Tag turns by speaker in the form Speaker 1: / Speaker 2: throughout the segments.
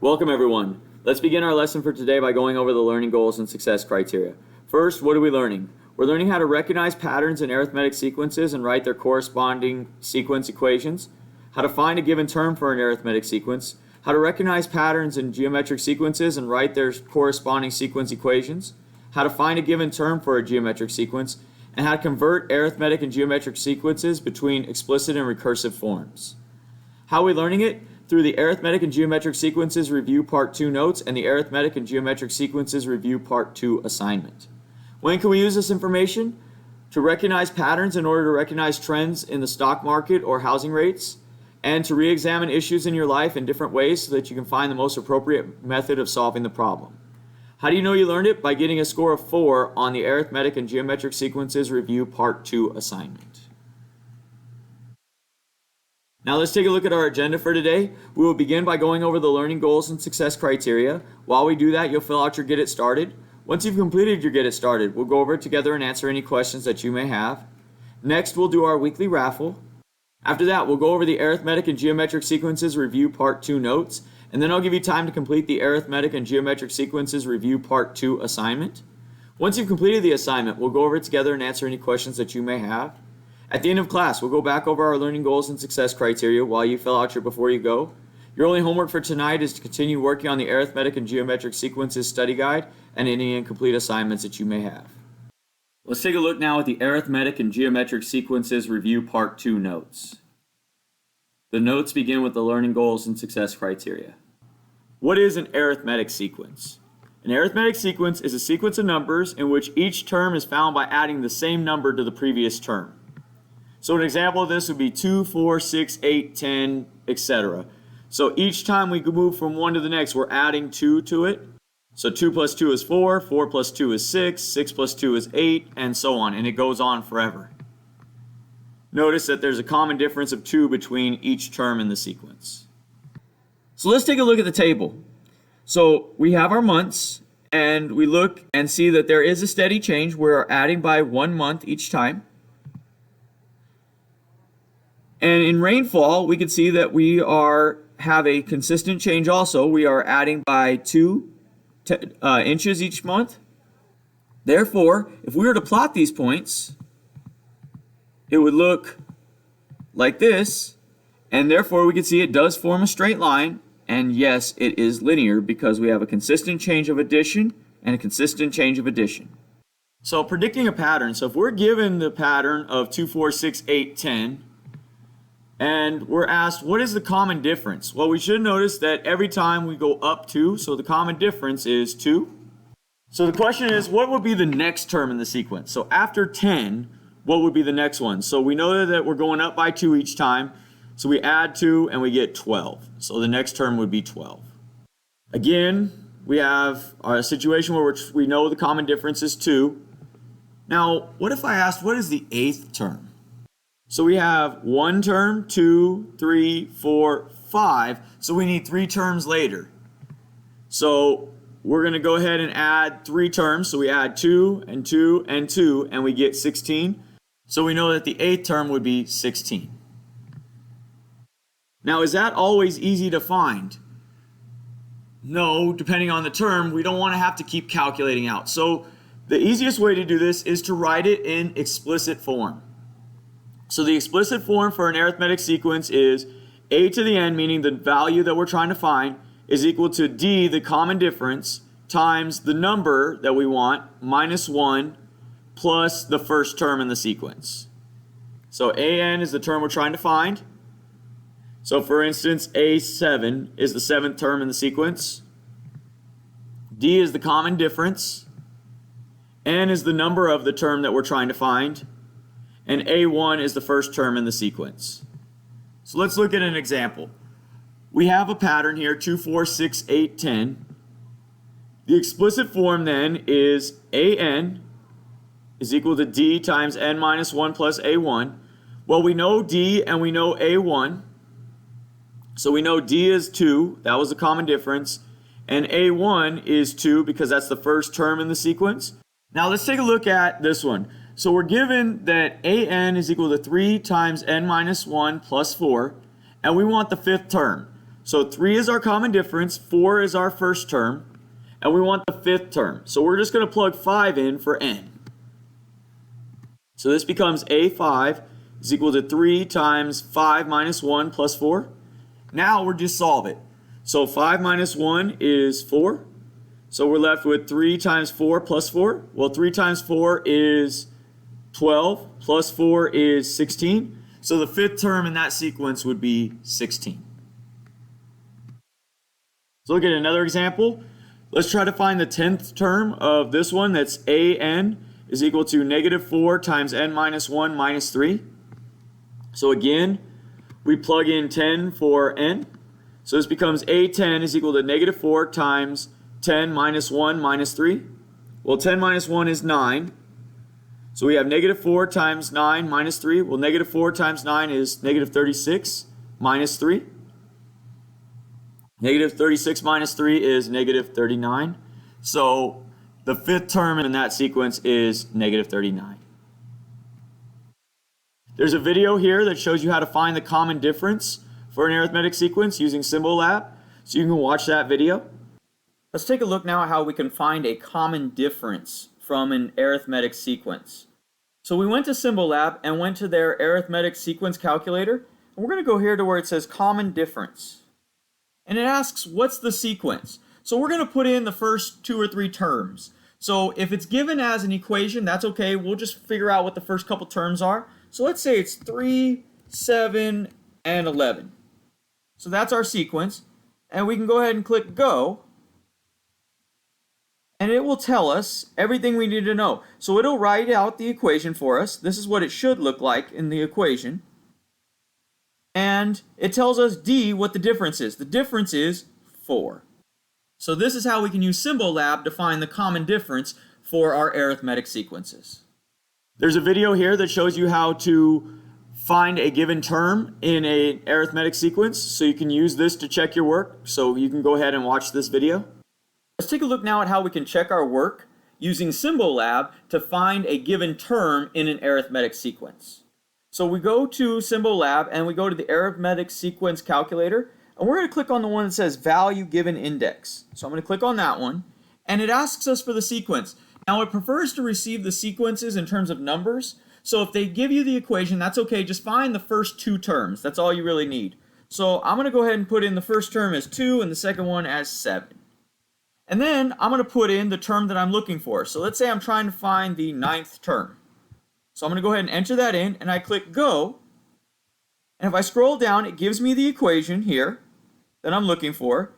Speaker 1: Welcome everyone. Let's begin our lesson for today by going over the learning goals and success criteria. First, what are we learning? We're learning how to recognize patterns in arithmetic sequences and write their corresponding sequence equations, how to find a given term for an arithmetic sequence, how to recognize patterns in geometric sequences and write their corresponding sequence equations, how to find a given term for a geometric sequence, and how to convert arithmetic and geometric sequences between explicit and recursive forms. How are we learning it? Through the Arithmetic and Geometric Sequences Review Part 2 notes and the Arithmetic and Geometric Sequences Review Part 2 assignment. When can we use this information? To recognize patterns in order to recognize trends in the stock market or housing rates, and to re-examine issues in your life in different ways so that you can find the most appropriate method of solving the problem. How do you know you learned it? By getting a score of 4 on the Arithmetic and Geometric Sequences Review Part 2 assignment. Now let's take a look at our agenda for today. We will begin by going over the learning goals and success criteria. While we do that, you'll fill out your Get It Started. Once you've completed your Get It Started, we'll go over it together and answer any questions that you may have. Next, we'll do our weekly raffle. After that, we'll go over the Arithmetic and Geometric Sequences Review Part 2 notes, and then I'll give you time to complete the Arithmetic and Geometric Sequences Review Part 2 assignment. Once you've completed the assignment, we'll go over it together and answer any questions that you may have. At the end of class, we'll go back over our learning goals and success criteria while you fill out your Before You Go. Your only homework for tonight is to continue working on the Arithmetic and Geometric Sequences study guide and any incomplete assignments that you may have. Let's take a look now at the Arithmetic and Geometric Sequences Review Part 2 notes. The notes begin with the learning goals and success criteria. What is an arithmetic sequence? An arithmetic sequence is a sequence of numbers in which each term is found by adding the same number to the previous term. So an example of this would be 2, 4, 6, 8, 10, etc. So each time we move from one to the next, we're adding 2 to it. So 2 plus 2 is 4, 4 plus 2 is 6, 6 plus 2 is 8, and so on, and it goes on forever. Notice that there's a common difference of 2 between each term in the sequence. So let's take a look at the table. So we have our months, and we look and see that there is a steady change. We're adding by 1 month each time. And in rainfall, we can see that we have a consistent change also. We are adding by 2 inches each month. Therefore, if we were to plot these points, it would look like this. And therefore, we can see it does form a straight line. And yes, it is linear because we have a consistent change of addition and a consistent change of addition. So predicting a pattern. So if we're given the pattern of 2, 4, 6, 8, 10, and we're asked, what is the common difference? Well, we should notice that every time we go up 2, so the common difference is 2. So the question is, what would be the next term in the sequence? So after 10, what would be the next one? So we know that we're going up by 2 each time. So we add 2 and we get 12. So the next term would be 12. Again, we have a situation where we know the common difference is 2. Now, what if I asked, what is the 8th term? So we have 1 term, 2, 3, 4, 5. So we need 3 terms later. So we're going to go ahead and add 3 terms. So we add 2 and 2 and 2, and we get 16. So we know that the 8th term would be 16. Now, is that always easy to find? No, depending on the term, we don't want to have to keep calculating out. So the easiest way to do this is to write it in explicit form. So the explicit form for an arithmetic sequence is a to the n, meaning the value that we're trying to find, is equal to d, the common difference, times the number that we want, minus 1, plus the first term in the sequence. So an is the term we're trying to find. So for instance, a7 is the 7th term in the sequence. D is the common difference. N is the number of the term that we're trying to find. And A1 is the first term in the sequence. So let's look at an example. We have a pattern here, 2, 4, 6, 8, 10. The explicit form then is AN is equal to D times N minus 1 plus A1. Well, we know D and we know A1. So we know D is 2, that was the common difference. And A1 is 2 because that's the first term in the sequence. Now let's take a look at this one. So we're given that an is equal to 3 times n minus 1 plus 4, and we want the 5th term. So 3 is our common difference, 4 is our first term, and we want the fifth term. So we're just going to plug 5 in for n. So this becomes a5 is equal to 3 times 5 minus 1 plus 4. Now we're just solve it. So 5 minus 1 is 4. So we're left with 3 times 4 plus 4. Well, 3 times 4 is 12 plus 4 is 16. So the fifth term in that sequence would be 16. So look at another example. Let's try to find the 10th term of this one. That's an is equal to negative 4 times n minus 1 minus 3. So again, we plug in 10 for n. So this becomes a10 is equal to negative 4 times 10 minus 1 minus 3. Well, 10 minus 1 is 9. So we have negative 4 times 9 minus 3. Well, negative 4 times 9 is negative 36 minus 3. Negative 36 minus 3 is negative 39. So the fifth term in that sequence is negative 39. There's a video here that shows you how to find the common difference for an arithmetic sequence using Symbol Lab, so you can watch that video. Let's take a look now at how we can find a common difference from an arithmetic sequence. So we went to Symbol Lab and went to their arithmetic sequence calculator, and we're going to go here to where it says common difference. And it asks, what's the sequence? So we're going to put in the first 2 or 3 terms. So if it's given as an equation, that's okay. We'll just figure out what the first couple terms are. So let's say it's 3, 7, and 11. So that's our sequence. And we can go ahead and click go. And it will tell us everything we need to know. So it'll write out the equation for us. This is what it should look like in the equation. And it tells us D what the difference is. The difference is 4. So this is how we can use Symbol Lab to find the common difference for our arithmetic sequences. There's a video here that shows you how to find a given term in an arithmetic sequence. So you can use this to check your work. So you can go ahead and watch this video. Let's take a look now at how we can check our work using Symbol Lab to find a given term in an arithmetic sequence. So we go to Symbol Lab and we go to the arithmetic sequence calculator, and we're going to click on the one that says value given index. So I'm going to click on that one, and it asks us for the sequence. Now it prefers to receive the sequences in terms of numbers. So if they give you the equation, that's okay. Just find the first 2 terms. That's all you really need. So I'm going to go ahead and put in the first term as 2 and the second one as 7. And then I'm going to put in the term that I'm looking for. So let's say I'm trying to find the 9th term. So I'm going to go ahead and enter that in, and I click go. And if I scroll down, it gives me the equation here that I'm looking for.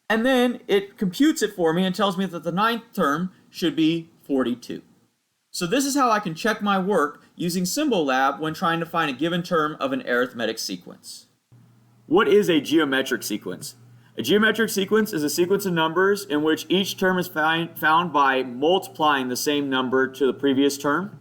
Speaker 1: And then it computes it for me and tells me that the 9th term should be 42. So this is how I can check my work using Symbol Lab when trying to find a given term of an arithmetic sequence. What is a geometric sequence? A geometric sequence is a sequence of numbers in which each term is found by multiplying the same number to the previous term.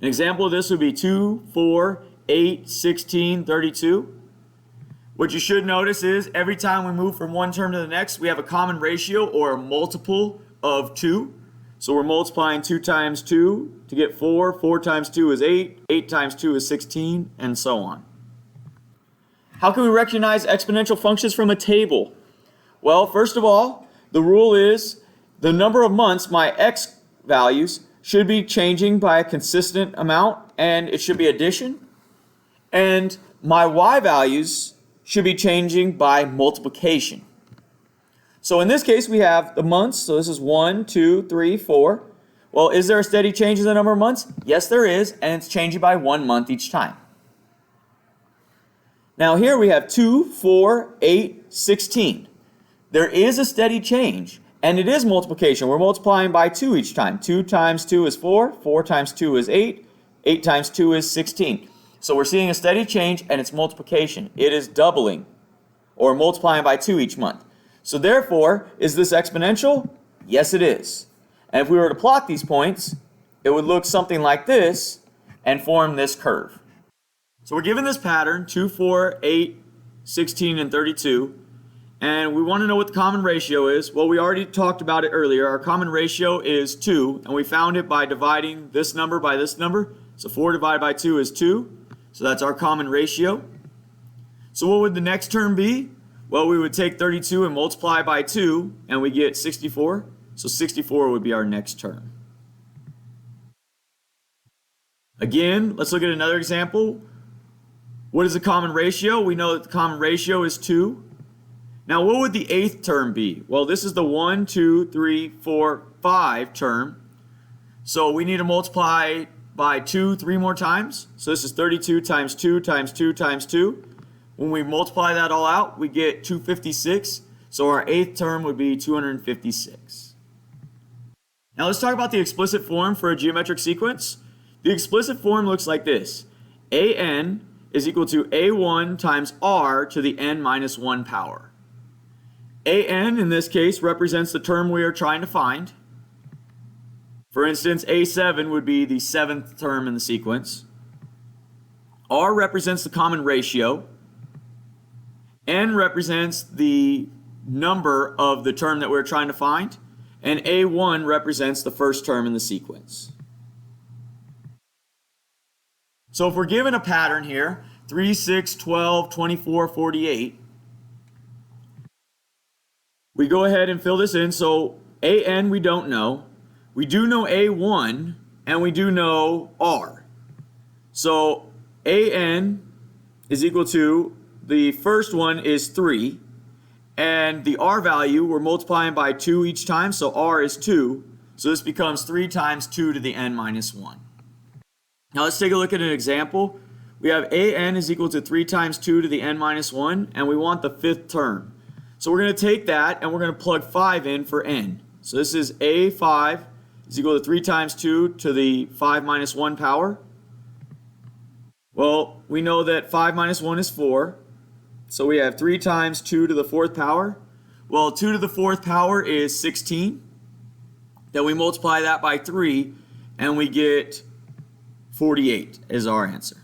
Speaker 1: An example of this would be 2, 4, 8, 16, 32. What you should notice is every time we move from one term to the next, we have a common ratio or a multiple of 2. So we're multiplying 2 times 2 to get 4, 4 times 2 is 8, 8 times 2 is 16, and so on. How can we recognize exponential functions from a table? Well, first of all, the rule is the number of months, my x values, should be changing by a consistent amount, and it should be addition. And my y values should be changing by multiplication. So in this case, we have the months. So this is 1, 2, 3, 4. Well, is there a steady change in the number of months? Yes, there is, and it's changing by 1 month each time. Now here we have 2, 4, 8, 16. There is a steady change, and it is multiplication. We're multiplying by 2 each time. 2 times 2 is 4, 4 times 2 is 8, 8 times 2 is 16. So we're seeing a steady change, and it's multiplication. It is doubling, or multiplying by 2 each month. So therefore, is this exponential? Yes, it is. And if we were to plot these points, it would look something like this and form this curve. So we're given this pattern, 2, 4, 8, 16, and 32. And we want to know what the common ratio is. Well, we already talked about it earlier. Our common ratio is 2, and we found it by dividing this number by this number. So 4 divided by 2 is 2. So that's our common ratio. So what would the next term be? Well, we would take 32 and multiply by 2, and we get 64. So 64 would be our next term. Again, let's look at another example. What is the common ratio? We know that the common ratio is 2. Now, what would the 8th term be? Well, this is the 1, 2, 3, 4, 5 term. So we need to multiply by 2 3 more times. So this is 32 times 2 times 2 times 2. When we multiply that all out, we get 256. So our 8th term would be 256. Now let's talk about the explicit form for a geometric sequence. The explicit form looks like this. an is equal to a1 times r to the n minus 1 power. An in this case represents the term we are trying to find. For instance, a7 would be the 7th term in the sequence. R represents the common ratio. N represents the number of the term that we're trying to find. And A1 represents the first term in the sequence. So if we're given a pattern here, 3, 6, 12, 24, 48, we go ahead and fill this in. So AN we don't know. We do know A1 and we do know R. So AN is equal to, the first one is 3, and the R value we're multiplying by 2 each time, so R is 2. So this becomes 3 times 2 to the n minus 1. Now let's take a look at an example. We have AN is equal to 3 times 2 to the n minus 1, and we want the 5th term. So we're going to take that and we're going to plug 5 in for n. So this is A5 is equal to 3 times 2 to the 5 minus 1 power. Well, we know that 5 minus 1 is 4. So we have 3 times 2 to the 4th power. Well, 2 to the 4th power is 16. Then we multiply that by 3 and we get 48 is our answer.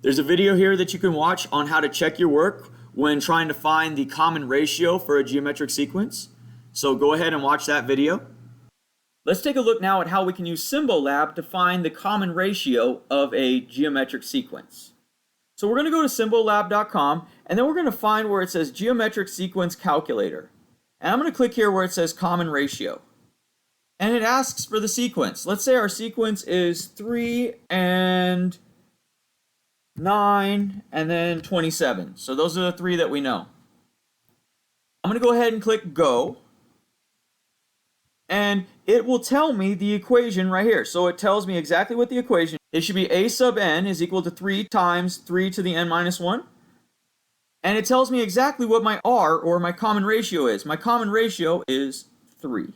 Speaker 1: There's a video here that you can watch on how to check your work when trying to find the common ratio for a geometric sequence. So go ahead and watch that video. Let's take a look now at how we can use Symbolab to find the common ratio of a geometric sequence. So we're going to go to symbolab.com and then we're going to find where it says Geometric Sequence Calculator. And I'm going to click here where it says Common Ratio. And it asks for the sequence. Let's say our sequence is 3 and 9 and then 27. So those are the 3 that we know. I'm going to go ahead and click Go. And it will tell me the equation right here. So it tells me exactly what the equation is. It should be a sub n is equal to 3 times 3 to the n minus 1. And it tells me exactly what my R, or my common ratio, is. My common ratio is 3.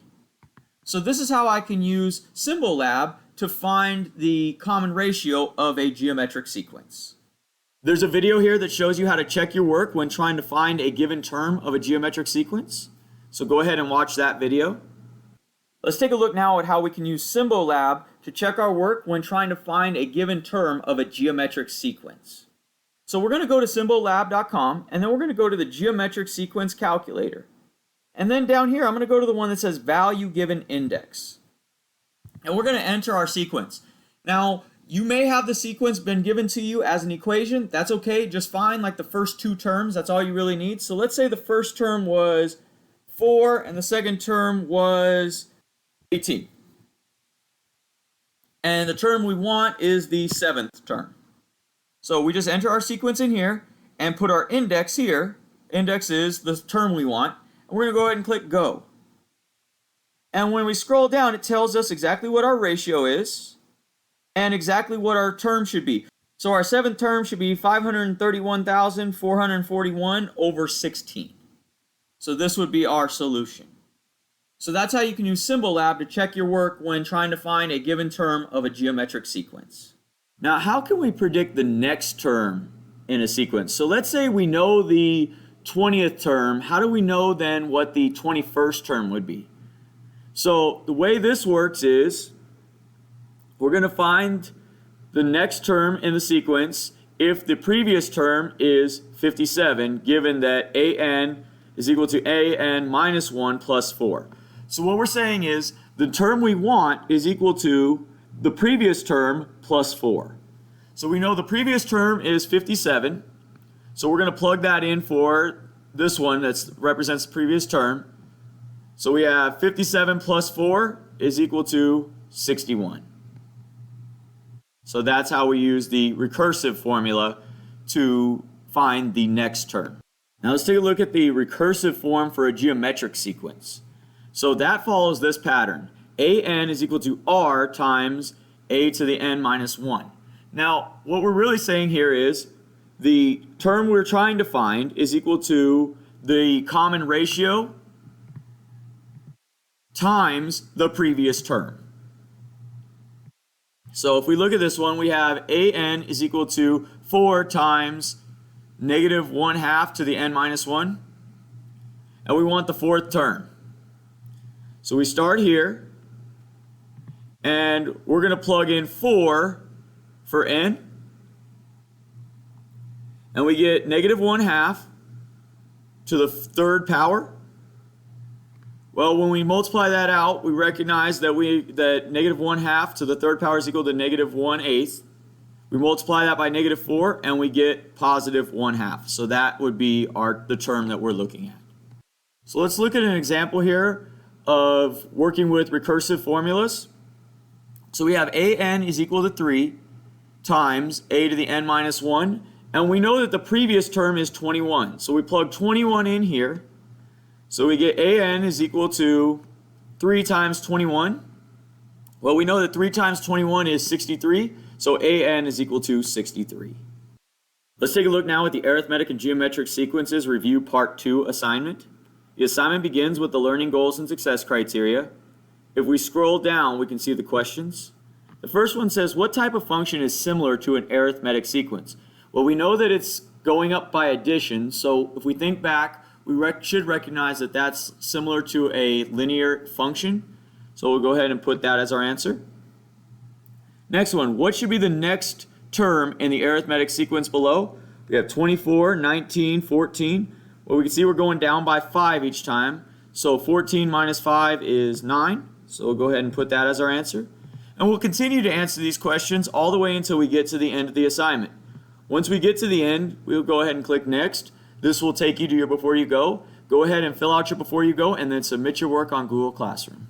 Speaker 1: So this is how I can use Symbolab to find the common ratio of a geometric sequence. There's a video here that shows you how to check your work when trying to find a given term of a geometric sequence. So go ahead and watch that video. Let's take a look now at how we can use Symbolab to check our work when trying to find a given term of a geometric sequence. So we're going to go to symbolab.com and then we're going to go to the Geometric Sequence Calculator. And then down here I'm going to go to the one that says Value Given Index. And we're going to enter our sequence. Now, you may have the sequence been given to you as an equation. That's okay, just fine, like the first 2 terms, that's all you really need. So let's say the first term was 4 and the second term was 18. And the term we want is the 7th term. So we just enter our sequence in here and put our index here. Index is the term we want. And we're going to go ahead and click Go. And when we scroll down, it tells us exactly what our ratio is and exactly what our term should be. So our 7th term should be 531,441 over 16. So this would be our solution. So that's how you can use Symbolab to check your work when trying to find a given term of a geometric sequence. Now, how can we predict the next term in a sequence? So let's say we know the 20th term. How do we know then what the 21st term would be? So the way this works is we're going to find the next term in the sequence if the previous term is 57, given that AN is equal to AN minus 1 plus 4. So what we're saying is the term we want is equal to the previous term plus 4. So we know the previous term is 57. So we're going to plug that in for this one that represents the previous term. So we have 57 plus 4 is equal to 61. So that's how we use the recursive formula to find the next term. Now let's take a look at the recursive form for a geometric sequence. So that follows this pattern. an is equal to r times a to the n minus 1. Now, what we're really saying here is the term we're trying to find is equal to the common ratio times the previous term. So if we look at this one, we have an is equal to 4 times negative 1/2 to the n minus 1. And we want the fourth term. So we start here, and we're going to plug in 4 for n. And we get negative 1/2 to the third power. Well, when we multiply that out, we recognize that negative 1/2 to the third power is equal to negative 1/8. We multiply that by negative 4, and we get positive 1/2. So that would be the term that we're looking at. So let's look at an example here of working with recursive formulas. So we have an is equal to 3 times a to the n minus 1. And we know that the previous term is 21. So we plug 21 in here. So we get an is equal to 3 times 21. Well, we know that 3 times 21 is 63. So an is equal to 63. Let's take a look now at the arithmetic and geometric sequences review part 2 assignment. The assignment begins with the learning goals and success criteria. If we scroll down, we can see the questions. The first one says, what type of function is similar to an arithmetic sequence? Well, we know that it's going up by addition, so if we think back, we should recognize that that's similar to a linear function. So we'll go ahead and put that as our answer. Next one, what should be the next term in the arithmetic sequence below? We have 24, 19, 14. Well, we can see we're going down by 5 each time. So 14 minus 5 is 9. So we'll go ahead and put that as our answer. And we'll continue to answer these questions all the way until we get to the end of the assignment. Once we get to the end, we'll go ahead and click Next. This will take you to your Before You Go. Go ahead and fill out your Before You Go and then submit your work on Google Classroom.